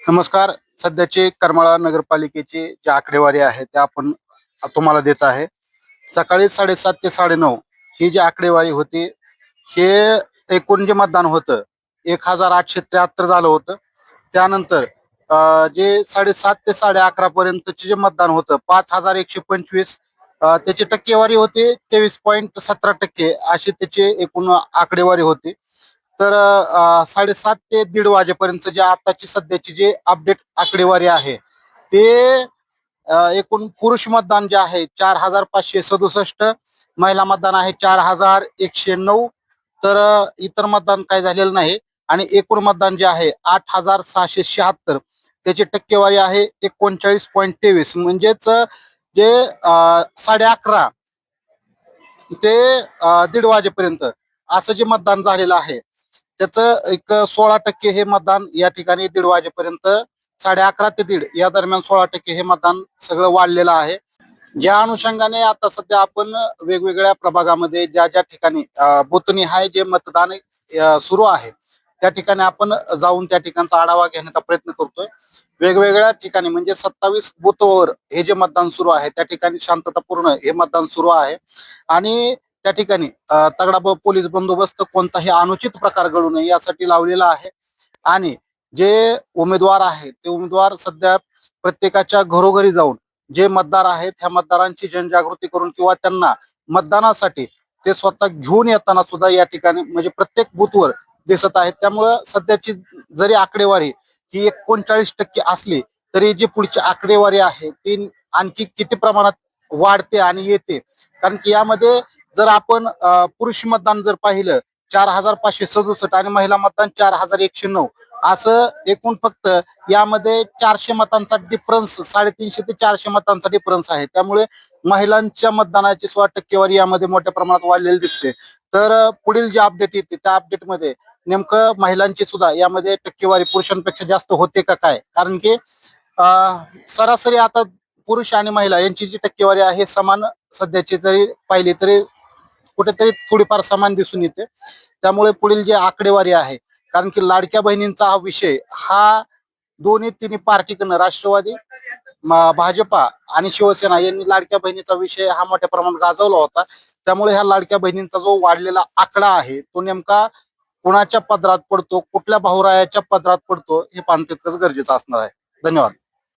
नमस्कार. सध्याचे करमाळा नगरपालिकेचे जे आकडेवारी आहे ते आपण तुम्हाला देत आहे. सकाळी 7:30 ते 9:30 ही जी आकडेवारी होती, हे एकूण जे मतदान होतं 1873 झालं होतं. त्यानंतर जे 7:30 ते 11:30 पर्यंतचे जे मतदान होतं 5125, त्याची टक्केवारी होती 23.17% अशी त्याची एकूण आकडेवारी होती. तर 7:30 ते 1:30 वाजेपर्यंत जे आताची सध्याची जे अपडेट आकडेवारी आहे ते एकूण पुरुष मतदान जे आहे 4567, महिला मतदान आहे 4109. तर इतर मतदान काही झालेलं नाही. आणि एकूण मतदान जे आहे 8676, त्याची टक्केवारी आहे 39.23. म्हणजेच जे 11:30 ते 1:30 वाजेपर्यंत असं जे मतदान झालेलं आहे त्याचं एक 16% हे मतदान या ठिकाणी 1:30 वाजेपर्यंत, 11:30 ते 1:30 या दरम्यान 16% हे मतदान सगळं वाढलेलं आहे. ज्या अनुषंगाने आता सध्या आपण वेगवेगळ्या प्रभागामध्ये ज्या ज्या ठिकाणी बुथनिहाय जे मतदान सुरू आहे त्या ठिकाणी आपण जाऊन त्या ठिकाणचा आढावा घेण्याचा प्रयत्न करतोय. वेगवेगळ्या ठिकाणी म्हणजे 27 बूथवर हे जे मतदान सुरू आहे त्या ठिकाणी शांततापूर्ण हे मतदान सुरू आहे. आणि त्या ठिकाणी तगडा पोलीस बंदोबस्त, कोणताही अनुचित प्रकार घडू नये यासाठी लावलेला आहे. आणि जे उमेदवार आहेत ते उमेदवार सध्या प्रत्येकाच्या घरोघरी जाऊन जे मतदार आहेत ह्या मतदारांची जनजागृती करून किंवा त्यांना मतदानासाठी ते स्वतः घेऊन येताना सुद्धा या ठिकाणी म्हणजे प्रत्येक बूथवर दिसत आहेत. त्यामुळं सध्याची जरी आकडेवारी ही 39% असली तरी जी पुढची आकडेवारी आहे ती आणखी किती प्रमाणात वाढते आणि येते. कारण की यामध्ये जर आपण पुरुष मतदान जर पाहिलं 4567 आणि महिला मतदान 4109, असं एकूण फक्त यामध्ये 400 मतांचा डिफरन्स, 350 ते 400 मतांचा डिफरन्स आहे. त्यामुळे महिलांच्या मतदानाची सुद्धा टक्केवारी यामध्ये मोठ्या प्रमाणात वाढलेली दिसते. तर पुढील जे अपडेट येते त्या अपडेटमध्ये नेमकं महिलांची सुद्धा यामध्ये टक्केवारी पुरुषांपेक्षा जास्त होते का काय, कारण की सरासरी आता पुरुष आणि महिला यांची जी टक्केवारी आहे समान सध्याची जरी पाहिली तरी कुठेतरी थोडीफार समान दिसून येते. त्यामुळे पुढील जे आकडेवारी आहे, कारण की लाडक्या बहिणींचा हा विषय हा दोन्ही तिन्ही पार्टीकडनं राष्ट्रवादी, भाजपा आणि शिवसेना यांनी लाडक्या बहिणीचा विषय हा मोठ्या प्रमाणात गाजवला होता. त्यामुळे ह्या लाडक्या बहिणींचा जो वाढलेला आकडा आहे तो नेमका कुणाच्या पदरात पडतो, कुठल्या भाऊरायाच्या पदरात पडतो हे पाहणं तितकंच गरजेचं असणार आहे. धन्यवाद.